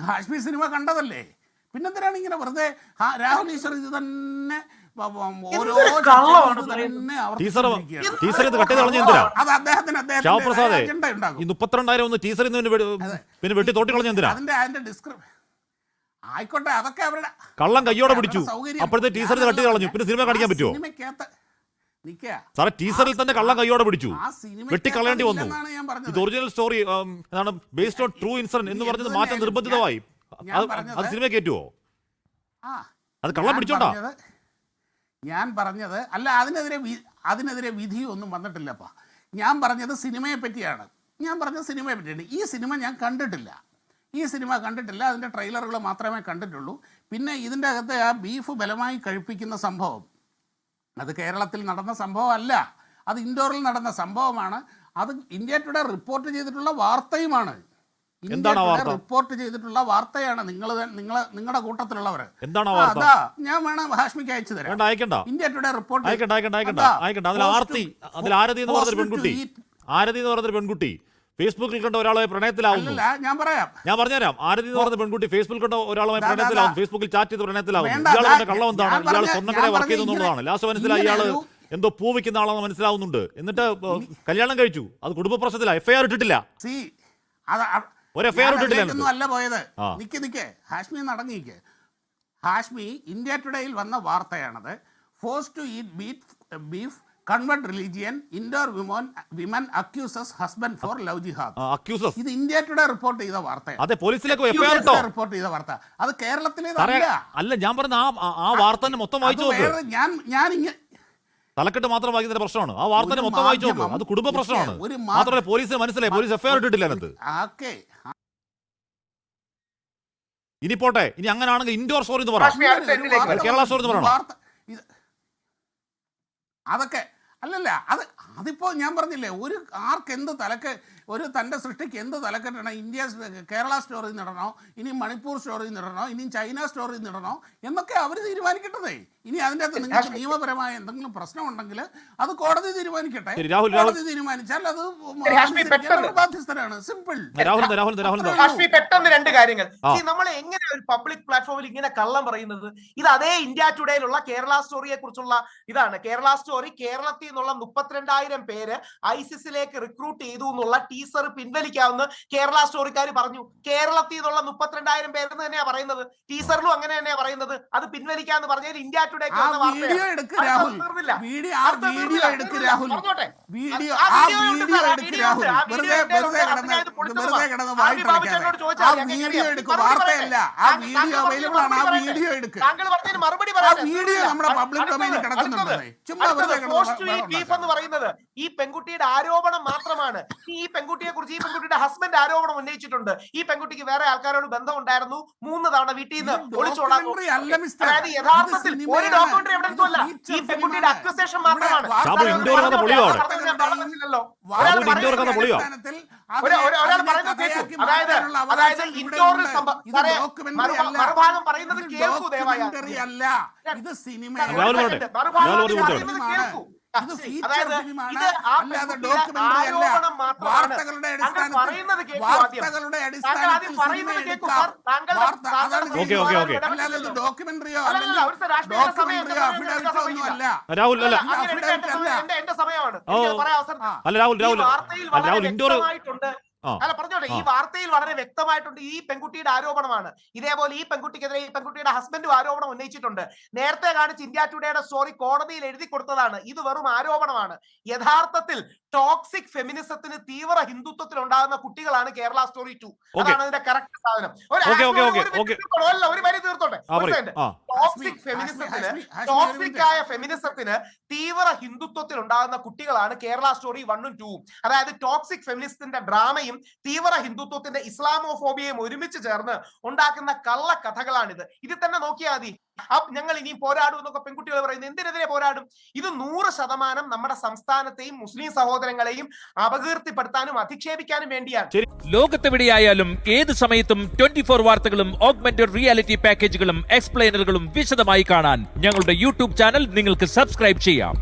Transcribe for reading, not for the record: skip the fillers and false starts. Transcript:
Hashmi cinema കണ്ടതല്ലേ, പിന്നെന്തിനാണ് ഇങ്ങനെ വെറുതെ രാഹുൽ ഈശ്വർ ഇത് തന്നെ അത് അദ്ദേഹത്തിന് 32,000 പിന്നെ വെട്ടി തോട്ടി കളഞ്ഞ എന്തിനാ? അതിന്റെ ആയിക്കോട്ടെ, അതൊക്കെ അവരുടെ കള്ളം കയ്യോടെ പിടിച്ചു. അപ്പോഴത്തെ ടീസർ കട്ടി കളഞ്ഞു, പിന്നെ സിനിമ കാണിക്കാൻ പറ്റുമോ? സാറേ, ടീസറിൽ തന്നെ കള്ളം കയ്യോടെ പിടിച്ചു, വെട്ടിക്കളയേണ്ടി വന്നു. ഇത് ഒറിജിനൽ സ്റ്റോറി എന്താണ്, ബേസ്ഡ് ഓൺ ട്രൂ ഇൻസിഡന്റ് എന്ന് പറഞ്ഞത് മാറ്റം നിർബന്ധിതമായി. അത് സിനിമ കയറ്റുവോ? അത് കള്ളം പിടിച്ചോണ്ടാ ഞാൻ പറഞ്ഞത്. അല്ല, അതിനെതിരെ വിധിയൊന്നും വന്നിട്ടില്ലപ്പാ. ഞാൻ പറഞ്ഞത് സിനിമയെ പറ്റിയാണ്. ഈ സിനിമ ഞാൻ കണ്ടിട്ടില്ല. അതിൻ്റെ ട്രെയിലറുകൾ മാത്രമേ കണ്ടിട്ടുള്ളൂ. പിന്നെ ഇതിൻ്റെ അകത്തെ ആ ബീഫ് ബലമായി കഴിപ്പിക്കുന്ന സംഭവം അത് കേരളത്തിൽ നടന്ന സംഭവമല്ല, അത് ഇൻഡോറിൽ നടന്ന സംഭവമാണ്. അത് ഇന്ത്യ ടുഡേ റിപ്പോർട്ട് ചെയ്തിട്ടുള്ള വാർത്തയുമാണ്. റിപ്പോർട്ട് ചെയ്തിട്ടുള്ള വാർത്തയാണ്. നിങ്ങളുടെ കൂട്ടത്തിലുള്ളവർ അതാ, ഞാൻ വേണം ഹാഷ്മിക്ക് അയച്ചു തരാം. ഇന്ത്യ ടുഡേ റിപ്പോർട്ട് പെൺകുട്ടി ഫേസ്ബുക്കിൽ കണ്ട ഒരാളെ പ്രണയത്തിലാവുന്നു. ഞാൻ പറഞ്ഞുതരാം. ആരതി എന്ന് പറഞ്ഞ പെൺകുട്ടി ഫേസ്ബുക്കിൽ കണ്ട ഒരാളെ പ്രണയത്തിലാവും, ഫേസ്ബുക്കിൽ ചാറ്റ് ചെയ്ത് പ്രണയത്തിലാവുന്നു. ഇയാളുടെ കള്ളം എന്താണ്? ഇയാൾ സ്വർണ്ണക്കടയെ വർക്ക് ചെയ്യുന്നതാണ്. ലാസ്റ്റ് മനസ്സിലായി ഇയാള് എന്തോ പൂ വെക്കുന്ന ആളാണെന്ന് മനസ്സിലാവുന്നുണ്ട്. എന്നിട്ട് കല്യാണം കഴിച്ചു. അത് കുടുംബ പ്രശ്നത്തില. FIR ഇട്ടിട്ടില്ല. ഒരു FIR ഇട്ടിട്ടില്ല. അല്ല പോയത്. നിക്ക് ഹാഷ്മി നടങ്ങിക്ക്. ഹാഷ്മി ഇന്ത്യ ടുഡേയിൽ വന്ന വാർത്തയാണത്. Force to eat beef, convert religion, Indore women accuses husband for love ജിഹാദ്. ഇത് ഇന്ത്യ ടുഡേ റിപ്പോർട്ട് ചെയ്ത വാർത്തയാണ്. റിപ്പോർട്ട് ചെയ്ത വാർത്ത. അത് കേരളത്തിലേതല്ല. അല്ല, ഞാൻ പറഞ്ഞ ആ വാർത്ത മൊത്തം വായിച്ചു നോക്ക്. ഞാൻ തലക്കെട്ട് മാത്രം വായിക്കുന്ന പ്രശ്നമാണ്. ആ വാർത്ത മൊത്തം വായിച്ചു നോക്ക്. അത് കുടുംബ പ്രശ്നമാണ്. മാത്രമല്ല പോലീസിന് മനസ്സിലായി, പോലീസ് FIR ഇട്ടിട്ടില്ല അതിനകത്ത്. ഇനി പോട്ടെ, ഇനി അങ്ങനെയാണെങ്കിൽ ഇൻഡോർ സ്റ്റോറി എന്ന് പറയാം, കേരള സ്റ്റോറി എന്ന് പറയണം. അതൊക്കെ അല്ലല്ല, അതിപ്പോൾ ഞാൻ പറഞ്ഞില്ലേ, ഒരു തൻ്റെ സൃഷ്ടിക്ക് എന്ത് തലക്കെട്ടാണ്? കേരള സ്റ്റോറിൽ നിന്നിടണോ, ഇനി മണിപ്പൂർ സ്റ്റോറിൽ നിന്നിടണോ, ഇനി ചൈന സ്റ്റോറിൽ നിന്നിടണോ എന്നൊക്കെ അവർ തീരുമാനിക്കട്ടെ. ഇനി അതിൻ്റെ അകത്ത് നിങ്ങൾക്ക് നിയമപരമായ എന്തെങ്കിലും പ്രശ്നമുണ്ടെങ്കിൽ അത് കോടതി തീരുമാനിക്കട്ടെ. കോടതി തീരുമാനിച്ചാൽ അത് ബാധ്യസ്ഥരാണ്. സിമ്പിൾ. പെട്ടെന്ന് രണ്ട് കാര്യങ്ങൾ. നമ്മൾ എങ്ങനെ ഒരു പബ്ലിക് പ്ലാറ്റ്ഫോമിൽ ഇങ്ങനെ കള്ളം പറയുന്നത്? ഇത് അതേ ഇന്ത്യ ടുഡേയിലുള്ള കേരള സ്റ്റോറിയെ കുറിച്ചുള്ള ഇതാണ്. കേരള സ്റ്റോറി കേരളത്തിൽ നിന്നുള്ള 32,000 പേര് ഐസിസിലേക്ക് റിക്രൂട്ട് ചെയ്തു എന്നുള്ള ടീസർ പിൻവലിക്കാമെന്ന് കേരള സ്റ്റോറിക്കാർ പറഞ്ഞു. കേരളത്തിൽ നിന്നുള്ള 32,000 പേരെന്ന് തന്നെയാ പറയുന്നത്. ടീസറിലും അങ്ങനെ തന്നെയാ പറയുന്നത്. അത് പിൻവലിക്കാന്ന് പറഞ്ഞാൽ ഇന്ത്യ ടുഡേക്ക് വന്ന മറുപടി പറയുന്നത് ഈ പെൺകുട്ടിയുടെ ആരോപണം മാത്രമാണ്. ഈ പെൺകുട്ടിയെ കുറിച്ച് ഈ പെൺകുട്ടിയുടെ ഹസ്ബൻഡ് ആരോപണം ഉന്നയിച്ചിട്ടുണ്ട്. ഈ പെൺകുട്ടിക്ക് വേറെ ആൾക്കാരോട് ബന്ധം ഉണ്ടായിരുന്നു, 3 തവണ വീട്ടിൽ നിന്ന് ഒളിച്ചോടാൻ. അതായത് യഥാർത്ഥത്തിൽ ഒരു ഡോക്യുമെന്ററി എവിഡൻസും അല്ല, ഈ പെൺകുട്ടിയുടെ അക്യൂസേഷൻ മാത്രമാണ്. അതായത് ഇൻഡോറിൽ മറുഭാഗം പറയുന്നത് കേൾക്കൂ ദയവായി. എന്റെ സമയമാണ്. അല്ല പറഞ്ഞോട്ടെ, ഈ വാർത്തയിൽ വളരെ വ്യക്തമായിട്ടുണ്ട് ഈ പെൺകുട്ടിയുടെ ആരോപണമാണ്. ഇതേപോലെ ഈ പെൺകുട്ടിക്കെതിരെ ഈ പെൺകുട്ടിയുടെ ഹസ്ബൻഡും ആരോപണം ഉന്നയിച്ചിട്ടുണ്ട്. നേരത്തെ കാണിച്ച് ഇന്ത്യ ടുഡേയുടെ സ്റ്റോറി കോടതിയിൽ എഴുതി കൊടുത്തതാണ്. ഇത് വെറും ആരോപണമാണ്. യഥാർത്ഥത്തിൽ ടോക്സിക് ഫെമിനിസത്തിന്, തീവ്ര ഹിന്ദുത്വത്തിൽ ഉണ്ടാകുന്ന കുട്ടികളാണ് കേരള സ്റ്റോറി 2. അതാണ് അതിന്റെ കറക്റ്റ് സാധനം. ഒരു വരി തീർത്തോട്ടെ. ടോക്സിക് ആയ ഫെമിനിസത്തിന്, തീവ്ര ഹിന്ദുത്വത്തിൽ ഉണ്ടാകുന്ന കുട്ടികളാണ് കേരള സ്റ്റോറി 1ഉം 2ഉം. അതായത് ടോക്സിക് ഫെമിനിസത്തിന്റെ ഡ്രാമയും തീവ്ര ഹിന്ദുത്വത്തിന്റെ ഇസ്ലാമോഫോബിയയും ഒരുമിച്ച് ചേർന്ന് ഉണ്ടാക്കുന്ന കള്ള കഥകളാണിത്. ഇതിൽ തന്നെ നോക്കിയാൽ മതി. ഞങ്ങൾ ഇനിയും പോരാടും എന്നൊക്കെ പെൺകുട്ടികൾ പറയുന്നത് എന്തിനെതിരെ പോരാടും? ഇത് 100% നമ്മുടെ സംസ്ഥാനത്തെയും മുസ്ലിം സഹോദരങ്ങളെയും അപകീർത്തിപ്പെടുത്താനും അധിക്ഷേപിക്കാനും വേണ്ടിയാണ്. ലോകത്തെവിടെയായാലും ഏത് സമയത്തും 24 വാർത്തകളും ഓഗ്മെന്റഡ് റിയാലിറ്റി പാക്കേജുകളും എക്സ്പ്ലെയിനറുകളും വിശദമായി കാണാൻ ഞങ്ങളുടെ യൂട്യൂബ് ചാനൽ നിങ്ങൾക്ക് സബ്സ്ക്രൈബ് ചെയ്യാം.